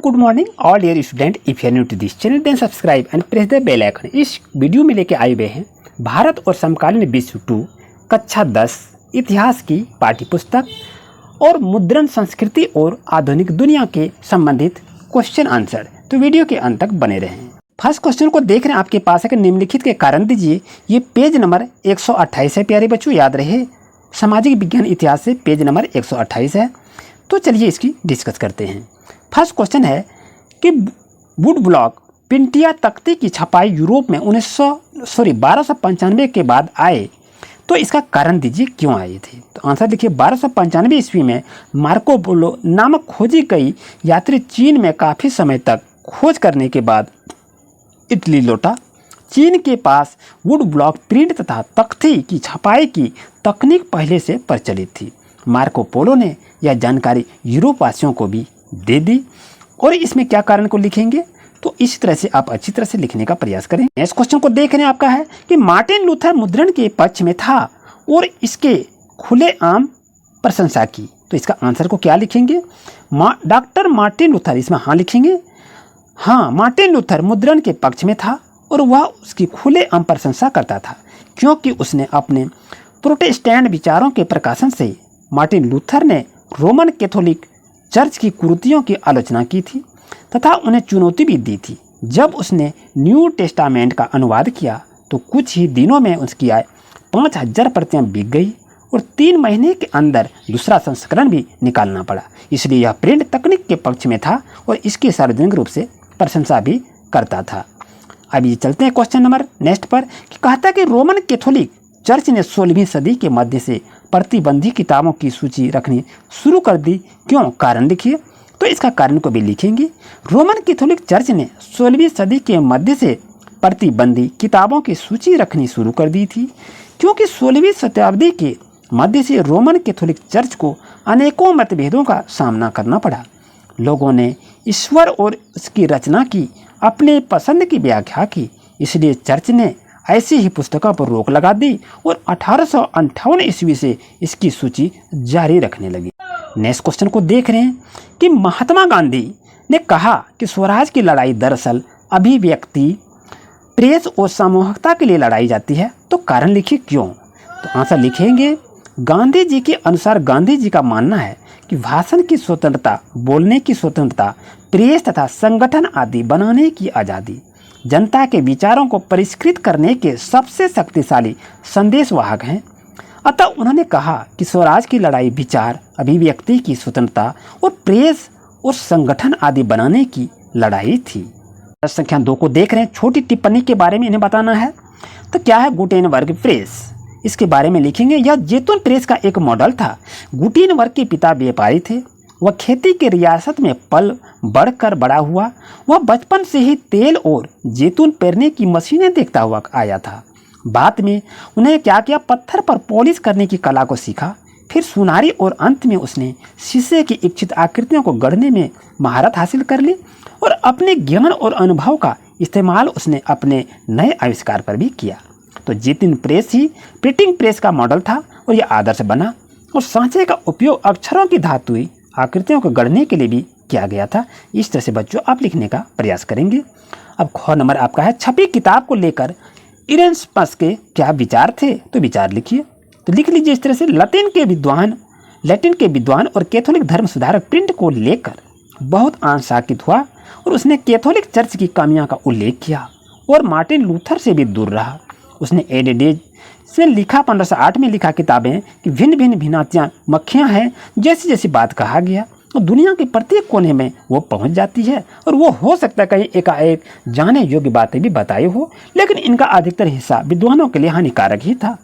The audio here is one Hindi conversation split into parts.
Good morning all dear student. If you are new to this channel then subscribe and press the bell icon. इस वीडियो में लेके आए हुए हैं भारत और समकालीन विश्व 2 कक्षा 10 इतिहास की पाठ्यपुस्तक और मुद्रण संस्कृति और आधुनिक दुनिया के संबंधित क्वेश्चन आंसर। तो वीडियो के अंत तक बने रहें। फर्स्ट क्वेश्चन को देख रहे हैं आपके पास है कि निम्नलिखित के कारण दीजिए। ये पेज नंबर 128 है प्यारे बच्चों, याद रहे सामाजिक विज्ञान इतिहास से पेज नंबर 128 है। तो चलिए इसकी डिस्कस करते हैं। फर्स्ट क्वेश्चन है कि वुड ब्लॉक पिंटिया तख्ती की छपाई यूरोप में 1295 के बाद आए, तो इसका कारण दीजिए क्यों आए थे। तो आंसर देखिए, 1295 ईस्वी में मार्को पोलो नामक खोजी गई यात्री चीन में काफ़ी समय तक खोज करने के बाद इटली लौटा। चीन के पास वुड ब्लॉक प्रिंट तथा तख्ती की छपाई की तकनीक पहले से प्रचलित थी। मार्को पोलो ने यह जानकारी यूरोप वासियों को भी दे दी। और इसमें क्या कारण को लिखेंगे, तो इस तरह से आप अच्छी तरह से लिखने का प्रयास करें। नेक्स्ट क्वेश्चन को देखने आपका है कि मार्टिन लूथर मुद्रण के पक्ष में था और इसके खुलेआम प्रशंसा की, तो इसका आंसर को क्या लिखेंगे। डॉक्टर मार्टिन लूथर, इसमें हाँ लिखेंगे। हाँ, मार्टिन लूथर मुद्रण के पक्ष में था और वह उसकी खुलेआम प्रशंसा करता था, क्योंकि उसने अपने प्रोटेस्टेंट विचारों के प्रकाशन से मार्टिन लूथर ने रोमन कैथोलिक चर्च की कुरीतियों की आलोचना की थी तथा उन्हें चुनौती भी दी थी। जब उसने न्यू टेस्टामेंट का अनुवाद किया तो कुछ ही दिनों में उसकी आय 5000 प्रतियां बिक गई और 3 महीने के अंदर दूसरा संस्करण भी निकालना पड़ा। इसलिए यह प्रिंट तकनीक के पक्ष में था और इसकी सार्वजनिक रूप से प्रशंसा भी करता था। अब ये चलते हैं क्वेश्चन नंबर नेक्स्ट पर कि कहता है कि रोमन कैथोलिक चर्च ने 16वीं सदी के मध्य से प्रतिबंधित किताबों की सूची रखनी शुरू कर दी। क्यों, कारण देखिए। तो इसका कारण को भी लिखेंगे। रोमन कैथोलिक चर्च ने 16वीं सदी के मध्य से प्रतिबंधित किताबों की सूची रखनी शुरू कर दी थी, क्योंकि 16वीं शताब्दी के मध्य से रोमन कैथोलिक चर्च को अनेकों मतभेदों का सामना करना पड़ा। लोगों ने ईश्वर और उसकी रचना की अपने पसंद की व्याख्या की, इसलिए चर्च ने ऐसी ही पुस्तकों पर रोक लगा दी और 1858 ईस्वी से इसकी सूची जारी रखने लगी। नेक्स्ट क्वेश्चन को देख रहे हैं कि महात्मा गांधी ने कहा कि स्वराज की लड़ाई दरअसल अभिव्यक्ति, प्रेस और सामूहिकता के लिए लड़ाई जाती है, तो कारण लिखिए क्यों। तो आंसर लिखेंगे, गांधी जी के अनुसार गांधी जी का मानना है कि भाषण की स्वतंत्रता, बोलने की स्वतंत्रता, प्रेस तथा संगठन आदि बनाने की आज़ादी जनता के विचारों को परिष्कृत करने के सबसे शक्तिशाली संदेशवाहक हैं। अतः उन्होंने कहा कि स्वराज की लड़ाई विचार, अभिव्यक्ति की स्वतंत्रता और प्रेस और संगठन आदि बनाने की लड़ाई थी। संख्या 2 को देख रहे हैं। छोटी टिप्पणी के बारे में इन्हें बताना है। तो क्या है गुटेनबर्ग प्रेस, इसके बारे में लिखेंगे। यह जैतून प्रेस का एक मॉडल था। गुटेनबर्ग के पिता व्यापारी थे। वह खेती की रियासत में पल बढ़कर बड़ा हुआ। वह बचपन से ही तेल और जैतून पेरने की मशीनें देखता हुआ आया था। बाद में उन्हें क्या किया, पत्थर पर पॉलिश करने की कला को सीखा। फिर सुनारी और अंत में उसने शीशे की इच्छित आकृतियों को गढ़ने में महारत हासिल कर ली और अपने ज्ञान और अनुभव का इस्तेमाल उसने अपने नए आविष्कार पर भी किया। तो जैतून प्रेस ही प्रिंटिंग प्रेस का मॉडल था और यह आदर्श बना। और सांचे का उपयोग अक्षरों की धातुई आकृतियों को गढ़ने के लिए भी किया गया था। इस तरह से बच्चों आप लिखने का प्रयास करेंगे। अब ख नंबर आपका है, छपी किताब को लेकर इरेनस्पस के क्या विचार थे, तो विचार लिखिए। तो लिख लीजिए इस तरह से, लैटिन के विद्वान और कैथोलिक धर्म सुधारक प्रिंट को लेकर बहुत आशान्वित हुआ और उसने कैथोलिक चर्च की कमियों का उल्लेख किया और मार्टिन लूथर से भी दूर रहा। उसने एडेडेज से लिखा, 1508 में लिखा किताबें कि भिन्न भिन्न भिन्नताएं मक्खियाँ हैं, जैसी जैसी बात कहा गया और दुनिया के प्रत्येक कोने में वो पहुंच जाती है और वो हो सकता है कहीं एकाएक जाने योग्य बातें भी बताई हो, लेकिन इनका अधिकतर हिस्सा विद्वानों के लिए हानिकारक ही था।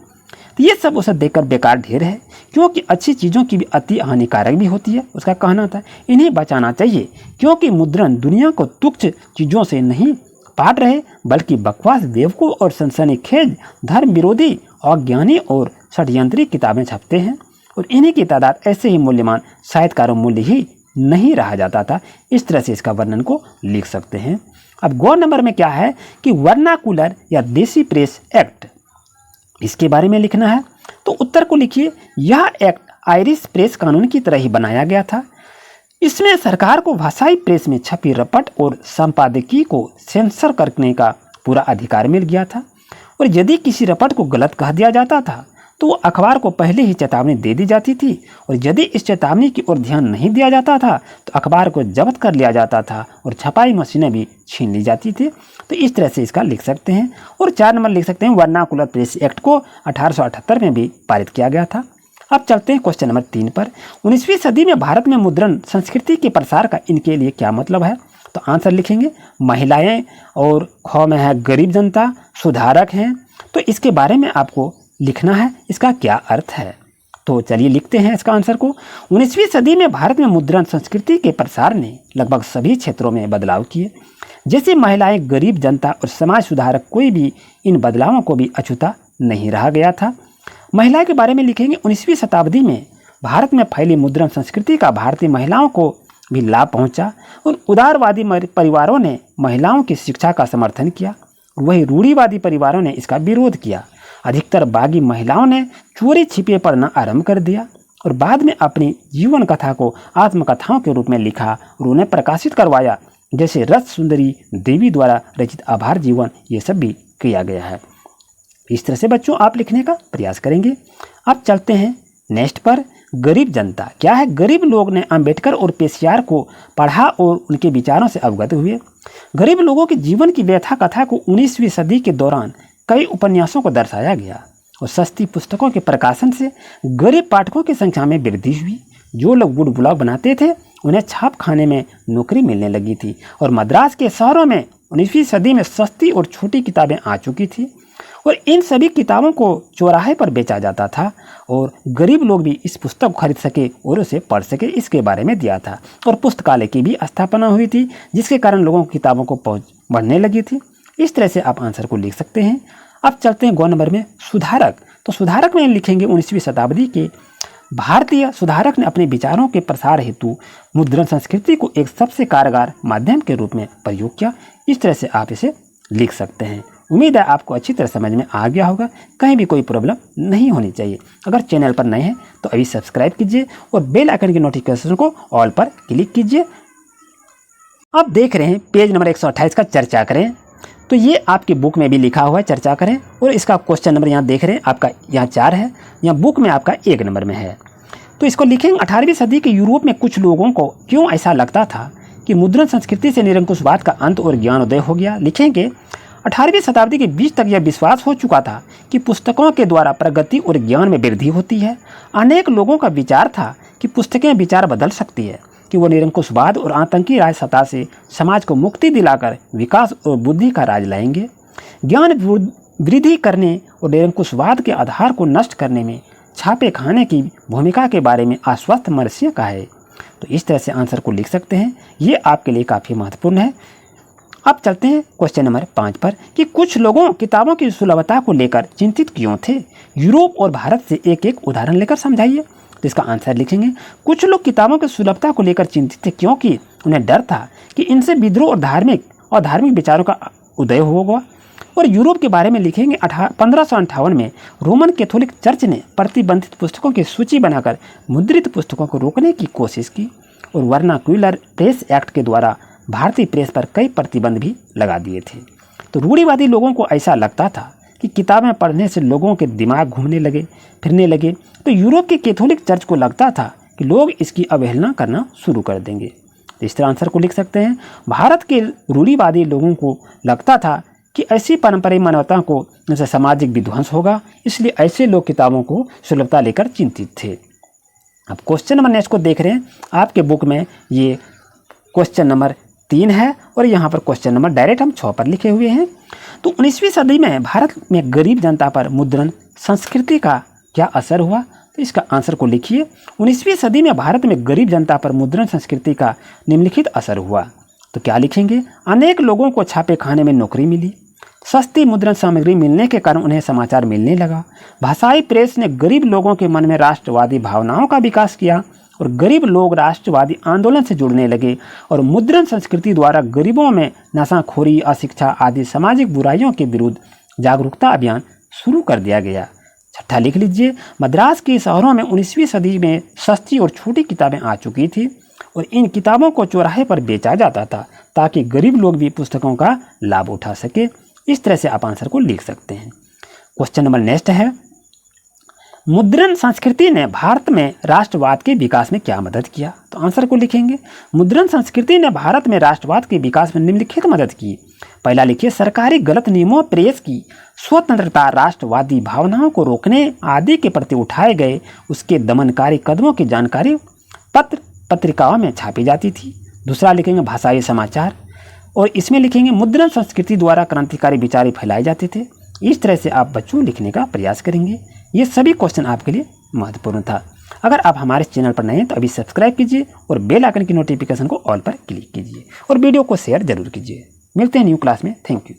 तो ये सब उसे देखकर बेकार ढेर है, क्योंकि अच्छी चीज़ों की भी अति हानिकारक भी होती है। उसका कहना था इन्हें बचाना चाहिए, क्योंकि मुद्रण दुनिया को तुच्छ चीज़ों से नहीं पाट रहे, बल्कि बकवास, बेवकूफ़ और सनसनीखेज, धर्म विरोधी, अज्ञानी और षड्यंत्री किताबें छपते हैं और इन्हीं की तादाद ऐसे ही मूल्यवान साहित्यकारों मूल्य ही नहीं रहा जाता था। इस तरह से इसका वर्णन को लिख सकते हैं। अब गौ नंबर में क्या है कि वर्नाकुलर या देसी प्रेस एक्ट, इसके बारे में लिखना है। तो उत्तर को लिखिए, यह एक्ट आयरिश प्रेस कानून की तरह ही बनाया गया था। इसमें सरकार को भाषाई प्रेस में छपी रपट और संपादकीय को सेंसर करने का पूरा अधिकार मिल गया था। और यदि किसी रपट को गलत कह दिया जाता था तो वो अखबार को पहले ही चेतावनी दे दी जाती थी, और यदि इस चेतावनी की ओर ध्यान नहीं दिया जाता था तो अखबार को जब्त कर लिया जाता था और छपाई मशीनें भी छीन ली जाती थी। तो इस तरह से इसका लिख सकते हैं। और 4 नंबर लिख सकते हैं, वर्नाकुलर प्रेस एक्ट को 1878 में भी पारित किया गया था। अब चलते हैं क्वेश्चन नंबर 3 पर। 19वीं सदी में भारत में मुद्रण संस्कृति के प्रसार का इनके लिए क्या मतलब है? तो आंसर लिखेंगे महिलाएं, और ख में है गरीब जनता, सुधारक हैं। तो इसके बारे में आपको लिखना है इसका क्या अर्थ है। तो चलिए लिखते हैं इसका आंसर को। 19वीं सदी में भारत में मुद्रण संस्कृति के प्रसार ने लगभग सभी क्षेत्रों में बदलाव किए। जैसे महिलाएं, गरीब जनता और समाज सुधारक, कोई भी इन बदलावों को भी अछूता नहीं रहा गया था। महिला के बारे में लिखेंगे 19वीं शताब्दी में भारत में फैली मुद्रण संस्कृति का भारतीय महिलाओं को भी लाभ पहुंचा, और उदारवादी परिवारों ने महिलाओं की शिक्षा का समर्थन किया, वही रूढ़िवादी परिवारों ने इसका विरोध किया। अधिकतर बागी महिलाओं ने चोरी छिपे पढ़ना आरंभ कर दिया और बाद में अपनी जीवन कथा को आत्मकथाओं के रूप में लिखा और उन्हें प्रकाशित करवाया, जैसे रस सुंदरी देवी द्वारा रचित आभार जीवन, ये सब भी किया गया है। इस तरह से बच्चों आप लिखने का प्रयास करेंगे। अब चलते हैं नेक्स्ट पर। गरीब जनता क्या है? गरीब लोग ने अंबेडकर और पेशियार को पढ़ा और उनके विचारों से अवगत हुए। गरीब लोगों के जीवन की व्यथा कथा को 19वीं सदी के दौरान कई उपन्यासों को दर्शाया गया, और सस्ती पुस्तकों के प्रकाशन से गरीब पाठकों की संख्या में वृद्धि हुई। जो लोग वुड ब्लॉग बनाते थे उन्हें छाप खाने में नौकरी मिलने लगी थी, और मद्रास के शहरों में 19वीं सदी में सस्ती और छोटी किताबें आ चुकी थी, और इन सभी किताबों को चौराहे पर बेचा जाता था, और गरीब लोग भी इस पुस्तक को खरीद सके और उसे पढ़ सके, इसके बारे में दिया था। और पुस्तकालय की भी स्थापना हुई थी, जिसके कारण लोगों को किताबों को पहुँच बढ़ने लगी थी। इस तरह से आप आंसर को लिख सकते हैं। अब चलते हैं ग नंबर में, सुधारक। तो सुधारक में लिखेंगे 19वीं शताब्दी के भारतीय सुधारक ने अपने विचारों के प्रसार हेतु मुद्रण संस्कृति को एक सबसे कारगर माध्यम के रूप में प्रयोग किया। इस तरह से आप इसे लिख सकते हैं। उम्मीद है आपको अच्छी तरह समझ में आ गया होगा, कहीं भी कोई प्रॉब्लम नहीं होनी चाहिए। अगर चैनल पर नए हैं तो अभी सब्सक्राइब कीजिए और बेल आइकन की नोटिफिकेशन को ऑल पर क्लिक कीजिए। अब देख रहे हैं पेज नंबर 128 का चर्चा करें। तो ये आपकी बुक में भी लिखा हुआ है, चर्चा करें। और इसका क्वेश्चन नंबर यहाँ देख रहे हैं, आपका यहाँ 4 है, यहाँ बुक में आपका 1 नंबर में है। तो इसको लिखेंगे 18वीं सदी के यूरोप में कुछ लोगों को क्यों ऐसा लगता था कि मुद्रण संस्कृति से निरंकुशवाद का अंत और ज्ञानोदय हो गया। लिखेंगे 18वीं शताब्दी के बीच तक यह विश्वास हो चुका था कि पुस्तकों के द्वारा प्रगति और ज्ञान में वृद्धि होती है। अनेक लोगों का विचार था कि पुस्तकें विचार बदल सकती है, कि वो निरंकुशवाद और आतंकी राज सत्ता से समाज को मुक्ति दिलाकर विकास और बुद्धि का राज लाएंगे। ज्ञान वृद्धि करने और निरंकुशवाद के आधार को नष्ट करने में छापे खाने की भूमिका के बारे में आश्वस्त मर्सिया का है। तो इस तरह से आंसर को लिख सकते हैं, ये आपके लिए काफ़ी महत्वपूर्ण है। अब चलते हैं क्वेश्चन नंबर 5 पर कि कुछ लोगों किताबों की सुलभता को लेकर चिंतित क्यों थे। यूरोप और भारत से एक एक उदाहरण लेकर समझाइए। तो इसका आंसर लिखेंगे कुछ लोग किताबों की सुलभता को लेकर चिंतित थे क्योंकि उन्हें डर था कि इनसे विद्रोह और धार्मिक विचारों का उदय होगा। और यूरोप के बारे में लिखेंगे 1558 में रोमन कैथोलिक चर्च ने प्रतिबंधित पुस्तकों की सूची बनाकर मुद्रित पुस्तकों को रोकने की कोशिश की, और वर्नाक्यूलर प्रेस एक्ट के द्वारा भारतीय प्रेस पर कई प्रतिबंध भी लगा दिए थे। तो रूढ़िवादी लोगों को ऐसा लगता था कि किताबें पढ़ने से लोगों के दिमाग घूमने फिरने लगे। तो यूरोप के कैथोलिक चर्च को लगता था कि लोग इसकी अवहेलना करना शुरू कर देंगे। तो इस तरह आंसर को लिख सकते हैं। भारत के रूढ़िवादी लोगों को लगता था कि ऐसी पारंपरिक मानवता को जैसे सामाजिक विध्वंस होगा, इसलिए ऐसे लोग किताबों को सुलभता लेकर चिंतित थे। अब क्वेश्चन नंबर नेक्स्ट को देख रहे हैं, आपके बुक में ये क्वेश्चन नंबर 3 है, और यहाँ पर क्वेश्चन नंबर डायरेक्ट हम 6 पर लिखे हुए हैं। तो 19वीं सदी में भारत में गरीब जनता पर मुद्रण संस्कृति का क्या असर हुआ। तो इसका आंसर को लिखिए। 19वीं सदी में भारत में गरीब जनता पर मुद्रण संस्कृति का निम्नलिखित असर हुआ। तो क्या लिखेंगे, अनेक लोगों को छापे खाने में नौकरी मिली, सस्ती मुद्रण सामग्री मिलने के कारण उन्हें समाचार मिलने लगा, भाषाई प्रेस ने गरीब लोगों के मन में राष्ट्रवादी भावनाओं का विकास किया, और गरीब लोग राष्ट्रवादी आंदोलन से जुड़ने लगे, और मुद्रण संस्कृति द्वारा गरीबों में नशाखोरी, अशिक्षा आदि सामाजिक बुराइयों के विरुद्ध जागरूकता अभियान शुरू कर दिया गया। 6 लिख लीजिए, मद्रास के शहरों में 19वीं सदी में सस्ती और छोटी किताबें आ चुकी थी, और इन किताबों को चौराहे पर बेचा जाता था ताकि गरीब लोग भी पुस्तकों का लाभ उठा सके। इस तरह से आप आंसर को लिख सकते हैं। क्वेश्चन नंबर नेक्स्ट है, मुद्रण संस्कृति ने भारत में राष्ट्रवाद के विकास में क्या मदद किया? तो आंसर को लिखेंगे, मुद्रण संस्कृति ने भारत में राष्ट्रवाद के विकास में निम्नलिखित मदद की। पहला लिखिए, सरकारी गलत नियमों, प्रेस की स्वतंत्रता, राष्ट्रवादी भावनाओं को रोकने आदि के प्रति उठाए गए उसके दमनकारी कदमों की जानकारी पत्र पत्रिकाओं में छापी जाती थी। दूसरा लिखेंगे, भाषाई समाचार, और इसमें लिखेंगे मुद्रण संस्कृति द्वारा क्रांतिकारी विचार फैलाए जाते थे। इस तरह से आप बच्चों लिखने का प्रयास करेंगे। ये सभी क्वेश्चन आपके लिए महत्वपूर्ण था। अगर आप हमारे चैनल पर नए हैं तो अभी सब्सक्राइब कीजिए और बेल आइकन की नोटिफिकेशन को ऑल पर क्लिक कीजिए और वीडियो को शेयर जरूर कीजिए। मिलते हैं न्यू क्लास में। Thank you.